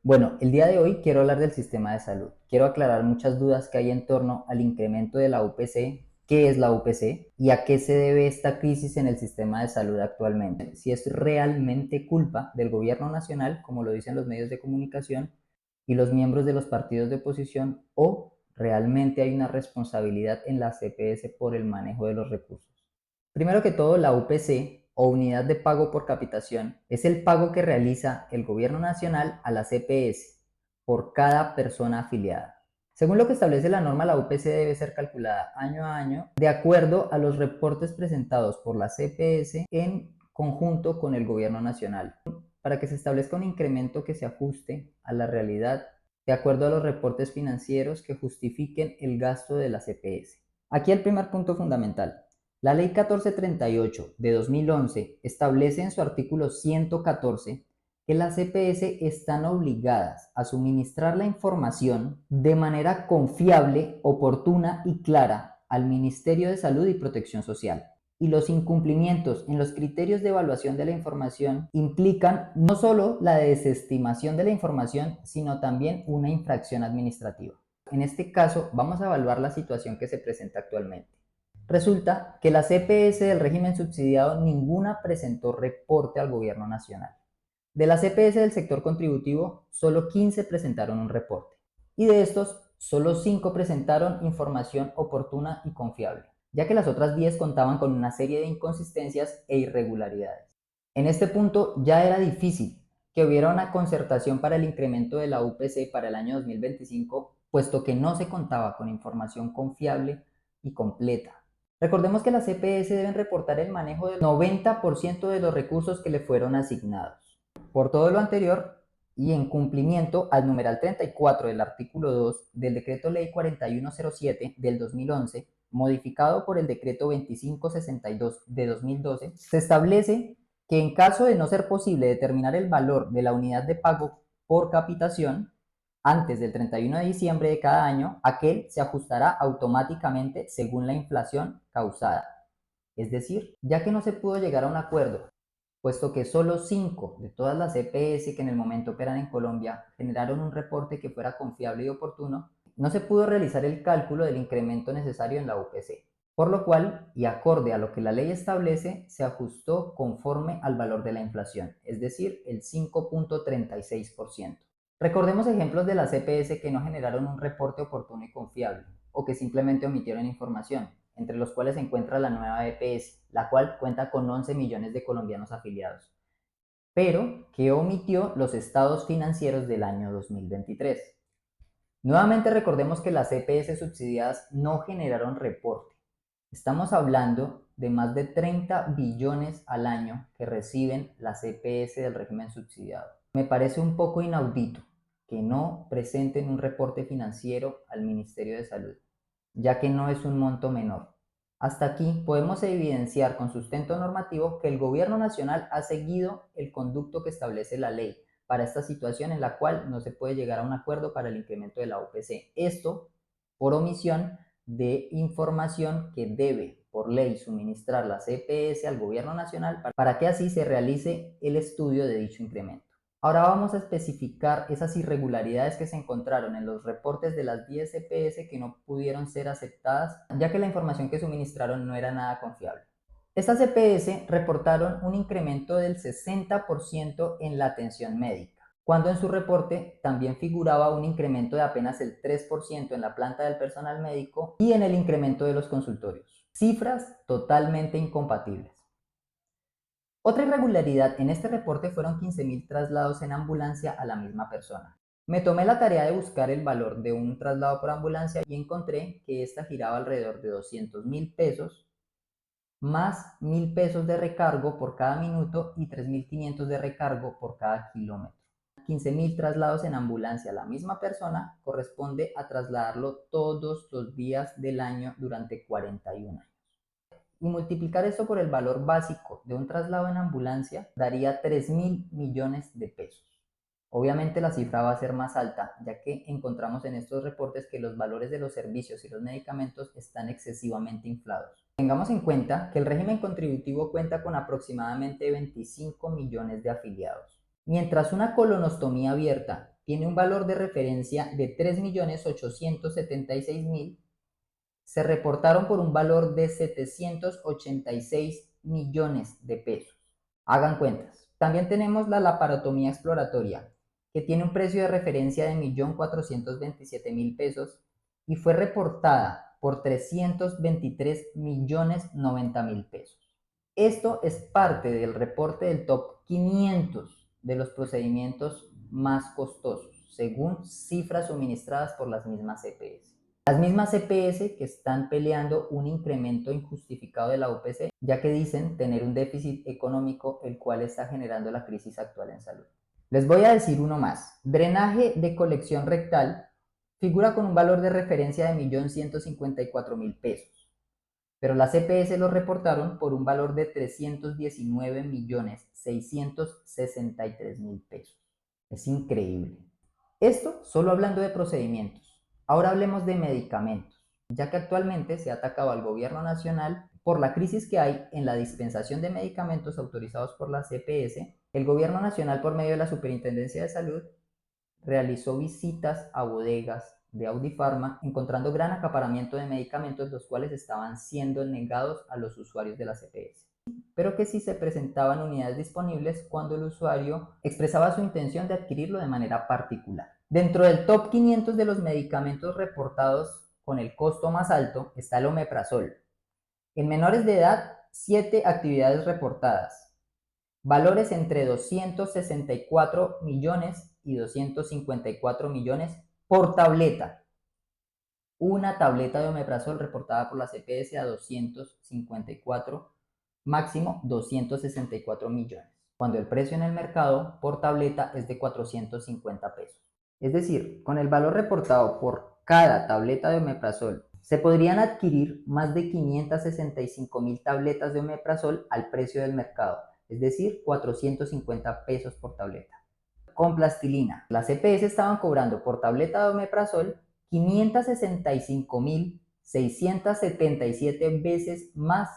Bueno, el día de hoy quiero hablar del sistema de salud. Quiero aclarar muchas dudas que hay en torno al incremento de la UPC, qué es la UPC y a qué se debe esta crisis en el sistema de salud actualmente. Si es realmente culpa del gobierno nacional, como lo dicen los medios de comunicación y los miembros de los partidos de oposición, o realmente hay una responsabilidad en la CPS por el manejo de los recursos. Primero que todo, la UPC o unidad de pago por capitación es el pago que realiza el gobierno nacional a la CPS por cada persona afiliada. Según lo que establece la norma, la UPC debe ser calculada año a año de acuerdo a los reportes presentados por la CPS en conjunto con el gobierno nacional, para que se establezca un incremento que se ajuste a la realidad de acuerdo a los reportes financieros que justifiquen el gasto de la CPS. Aquí el primer punto fundamental. La Ley 1438 de 2011 establece en su artículo 114 que las CPS están obligadas a suministrar la información de manera confiable, oportuna y clara al Ministerio de Salud y Protección Social. Y los incumplimientos en los criterios de evaluación de la información implican no solo la desestimación de la información, sino también una infracción administrativa. En este caso, vamos a evaluar la situación que se presenta actualmente. Resulta que la CPS del régimen subsidiado ninguna presentó reporte al gobierno nacional. De la CPS del sector contributivo, solo 15 presentaron un reporte. Y de estos, solo 5 presentaron información oportuna y confiable, ya que las otras 10 contaban con una serie de inconsistencias e irregularidades. En este punto ya era difícil que hubiera una concertación para el incremento de la UPC para el año 2025, puesto que no se contaba con información confiable y completa. Recordemos que las CPS deben reportar el manejo del 90% de los recursos que le fueron asignados. Por todo lo anterior y en cumplimiento al numeral 34 del artículo 2 del Decreto Ley 4107 del 2011, modificado por el Decreto 2562 de 2012, se establece que en caso de no ser posible determinar el valor de la unidad de pago por capitación, antes del 31 de diciembre de cada año, aquel se ajustará automáticamente según la inflación causada. Es decir, ya que no se pudo llegar a un acuerdo, puesto que solo 5 de todas las EPS que en el momento operan en Colombia generaron un reporte que fuera confiable y oportuno, no se pudo realizar el cálculo del incremento necesario en la UPC. Por lo cual, y acorde a lo que la ley establece, se ajustó conforme al valor de la inflación, es decir, el 5.36%. Recordemos ejemplos de las EPS que no generaron un reporte oportuno y confiable, o que simplemente omitieron información, entre los cuales se encuentra la nueva EPS, la cual cuenta con 11 millones de colombianos afiliados, pero que omitió los estados financieros del año 2023. Nuevamente recordemos que las EPS subsidiadas no generaron reporte. Estamos hablando de más de 30 billones al año que reciben las EPS del régimen subsidiado. Me parece un poco inaudito que no presenten un reporte financiero al Ministerio de Salud, ya que no es un monto menor. Hasta aquí podemos evidenciar con sustento normativo que el gobierno nacional ha seguido el conducto que establece la ley para esta situación en la cual no se puede llegar a un acuerdo para el incremento de la UPC. Esto por omisión de información que debe por ley suministrar la CPS al gobierno nacional para que así se realice el estudio de dicho incremento. Ahora vamos a especificar esas irregularidades que se encontraron en los reportes de las 10 CPS que no pudieron ser aceptadas, ya que la información que suministraron no era nada confiable. Estas CPS reportaron un incremento del 60% en la atención médica, cuando en su reporte también figuraba un incremento de apenas el 3% en la planta del personal médico y en el incremento de los consultorios. Cifras totalmente incompatibles. Otra irregularidad en este reporte fueron 15.000 traslados en ambulancia a la misma persona. Me tomé la tarea de buscar el valor de un traslado por ambulancia y encontré que esta giraba alrededor de 200.000 pesos más 1.000 pesos de recargo por cada minuto y 3.500 de recargo por cada kilómetro. 15.000 traslados en ambulancia a la misma persona corresponde a trasladarlo todos los días del año durante 41 años. Y multiplicar esto por el valor básico de un traslado en ambulancia daría 3.000 millones de pesos. Obviamente la cifra va a ser más alta, ya que encontramos en estos reportes que los valores de los servicios y los medicamentos están excesivamente inflados. Tengamos en cuenta que el régimen contributivo cuenta con aproximadamente 25 millones de afiliados, mientras una colonostomía abierta tiene un valor de referencia de 3.876.000, se reportaron por un valor de 786 millones de pesos. Hagan cuentas. También tenemos la laparotomía exploratoria, que tiene un precio de referencia de 1.427.000 pesos y fue reportada por 323.090.000 pesos. Esto es parte del reporte del top 500 de los procedimientos más costosos, según cifras suministradas por las mismas EPS. Las mismas EPS que están peleando un incremento injustificado de la UPC, ya que dicen tener un déficit económico el cual está generando la crisis actual en salud. Les voy a decir uno más. Drenaje de colección rectal figura con un valor de referencia de 1.154.000 pesos, pero las EPS lo reportaron por un valor de 319.663.000 pesos. Es increíble. Esto solo hablando de procedimientos. Ahora hablemos de medicamentos, ya que actualmente se ha atacado al gobierno nacional por la crisis que hay en la dispensación de medicamentos autorizados por la CPS. El gobierno nacional, por medio de la Superintendencia de Salud, realizó visitas a bodegas de Audifarma, encontrando gran acaparamiento de medicamentos, los cuales estaban siendo negados a los usuarios de la CPS, pero que sí se presentaban unidades disponibles cuando el usuario expresaba su intención de adquirirlo de manera particular. Dentro del top 500 de los medicamentos reportados con el costo más alto está el omeprazol. En menores de edad, 7 actividades reportadas. Valores entre 264 millones y 254 millones por tableta. Una tableta de omeprazol reportada por la CPS a 254, máximo 264 millones, cuando el precio en el mercado por tableta es de 450 pesos. Es decir, con el valor reportado por cada tableta de omeprazol, se podrían adquirir más de 565.000 tabletas de omeprazol al precio del mercado, es decir, 450 pesos por tableta. Con plastilina, las EPS estaban cobrando por tableta de omeprazol 565.677 veces más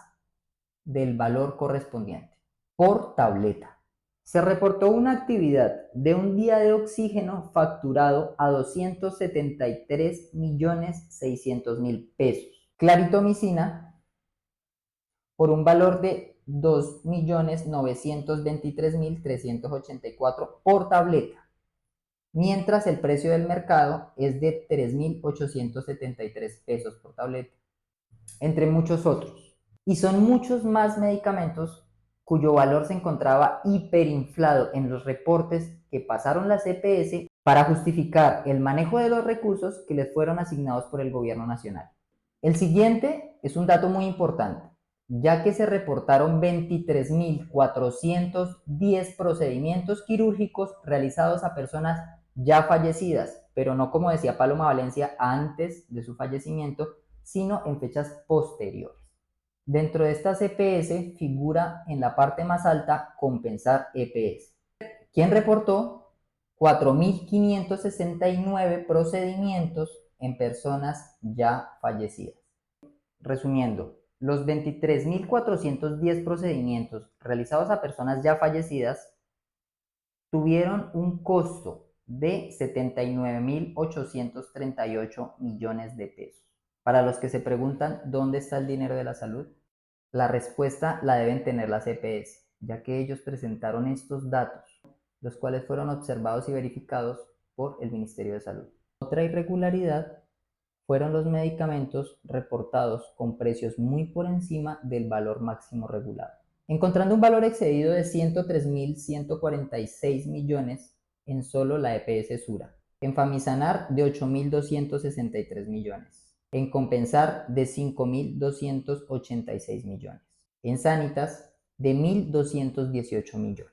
del valor correspondiente por tableta. Se reportó una actividad de un día de oxígeno facturado a 273.600.000 pesos. Claritomicina por un valor de 2.923.384 por tableta, mientras el precio del mercado es de 3.873 pesos por tableta, entre muchos otros. Y son muchos más medicamentos cuyo valor se encontraba hiperinflado en los reportes que pasaron las EPS para justificar el manejo de los recursos que les fueron asignados por el gobierno nacional. El siguiente es un dato muy importante, ya que se reportaron 23.410 procedimientos quirúrgicos realizados a personas ya fallecidas, pero no, como decía Paloma Valencia, antes de su fallecimiento, sino en fechas posteriores. Dentro de estas EPS figura en la parte más alta Compensar EPS, quien reportó 4.569 procedimientos en personas ya fallecidas. Resumiendo, los 23.410 procedimientos realizados a personas ya fallecidas tuvieron un costo de 79.838 millones de pesos. Para los que se preguntan dónde está el dinero de la salud, la respuesta la deben tener las EPS, ya que ellos presentaron estos datos, los cuales fueron observados y verificados por el Ministerio de Salud. Otra irregularidad fueron los medicamentos reportados con precios muy por encima del valor máximo regulado, encontrando un valor excedido de 103.146 millones en solo la EPS Sura, en Famisanar de 8.263 millones, en Compensar de 5.286 millones, en Sanitas de 1.218 millones.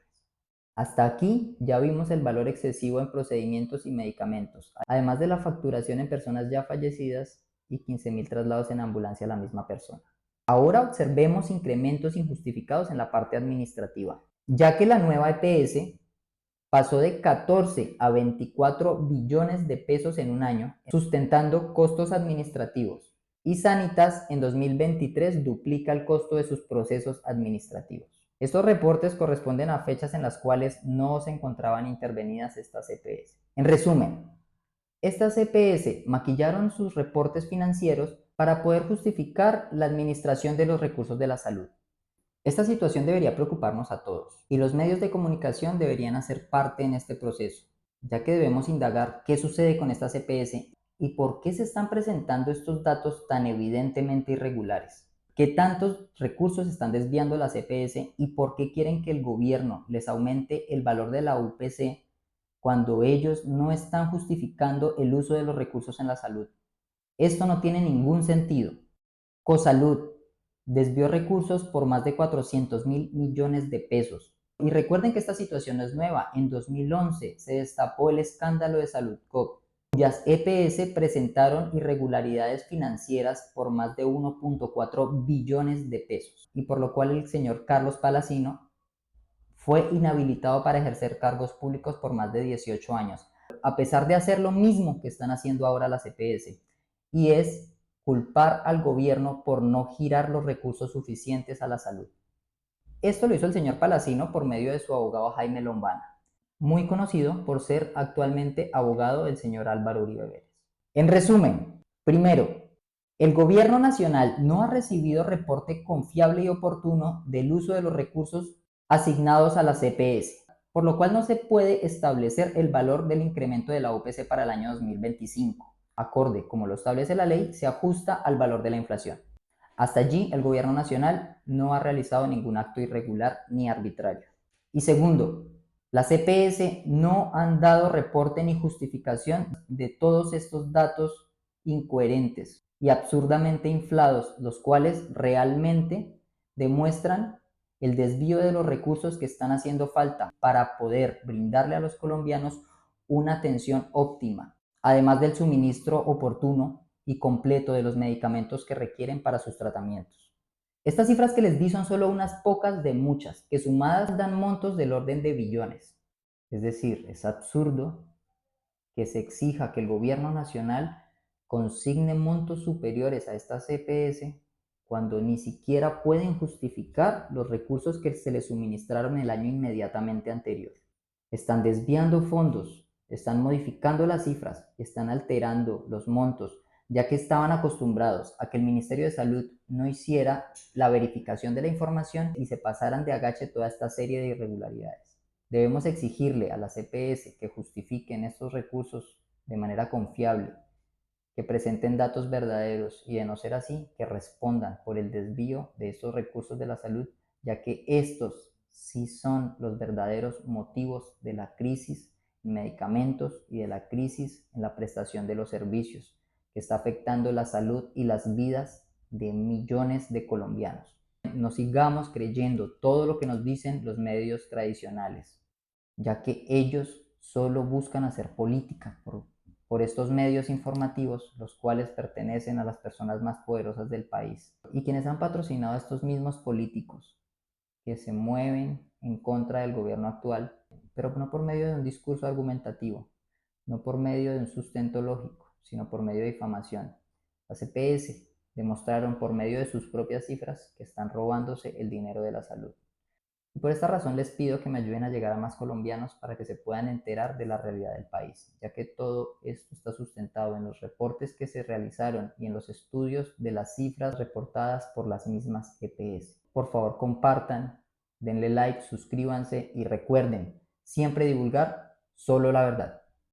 Hasta aquí ya vimos el valor excesivo en procedimientos y medicamentos, además de la facturación en personas ya fallecidas y 15.000 traslados en ambulancia a la misma persona. Ahora observemos incrementos injustificados en la parte administrativa, ya que la nueva EPS pasó de 14 a 24 billones de pesos en un año, sustentando costos administrativos, y Sanitas en 2023 duplica el costo de sus procesos administrativos. Estos reportes corresponden a fechas en las cuales no se encontraban intervenidas estas EPS. En resumen, estas EPS maquillaron sus reportes financieros para poder justificar la administración de los recursos de la salud. Esta situación debería preocuparnos a todos y los medios de comunicación deberían hacer parte en este proceso, ya que debemos indagar qué sucede con estas EPS y por qué se están presentando estos datos tan evidentemente irregulares. ¿Qué tantos recursos están desviando las EPS y por qué quieren que el gobierno les aumente el valor de la UPC cuando ellos no están justificando el uso de los recursos en la salud? Esto no tiene ningún sentido. Cosalud desvió recursos por más de 400.000 millones de pesos. Y recuerden que esta situación no es nueva. En 2011 se destapó el escándalo de Saludcop, cuyas EPS presentaron irregularidades financieras por más de 1.4 billones de pesos, y por lo cual el señor Carlos Palacino fue inhabilitado para ejercer cargos públicos por más de 18 años, a pesar de hacer lo mismo que están haciendo ahora las EPS, y es culpar al gobierno por no girar los recursos suficientes a la salud. Esto lo hizo el señor Palacino por medio de su abogado Jaime Lombana, muy conocido por ser actualmente abogado del señor Álvaro Uribe Vélez. En resumen, primero, el gobierno nacional no ha recibido reporte confiable y oportuno del uso de los recursos asignados a las EPS, por lo cual no se puede establecer el valor del incremento de la UPC para el año 2025. Acorde como lo establece la ley, se ajusta al valor de la inflación. Hasta allí, el gobierno nacional no ha realizado ningún acto irregular ni arbitrario. Y segundo, las EPS no han dado reporte ni justificación de todos estos datos incoherentes y absurdamente inflados, los cuales realmente demuestran el desvío de los recursos que están haciendo falta para poder brindarle a los colombianos una atención óptima, además del suministro oportuno y completo de los medicamentos que requieren para sus tratamientos. Estas cifras que les di son solo unas pocas de muchas, que sumadas dan montos del orden de billones. Es decir, es absurdo que se exija que el gobierno nacional consigne montos superiores a estas EPS cuando ni siquiera pueden justificar los recursos que se les suministraron el año inmediatamente anterior. Están desviando fondos, están modificando las cifras, están alterando los montos, ya que estaban acostumbrados a que el Ministerio de Salud no hiciera la verificación de la información y se pasaran de agache toda esta serie de irregularidades. Debemos exigirle a las EPS que justifiquen estos recursos de manera confiable, que presenten datos verdaderos y, de no ser así, que respondan por el desvío de estos recursos de la salud, ya que estos sí son los verdaderos motivos de la crisis en medicamentos y de la crisis en la prestación de los servicios, que está afectando la salud y las vidas de millones de colombianos. No sigamos creyendo todo lo que nos dicen los medios tradicionales, ya que ellos solo buscan hacer política por estos medios informativos, los cuales pertenecen a las personas más poderosas del país y quienes han patrocinado a estos mismos políticos que se mueven en contra del gobierno actual, pero no por medio de un discurso argumentativo, no por medio de un sustento lógico, sino por medio de difamación. Las EPS demostraron por medio de sus propias cifras que están robándose el dinero de la salud. Y por esta razón les pido que me ayuden a llegar a más colombianos para que se puedan enterar de la realidad del país, ya que todo esto está sustentado en los reportes que se realizaron y en los estudios de las cifras reportadas por las mismas EPS. Por favor, compartan, denle like, suscríbanse y recuerden siempre divulgar solo la verdad.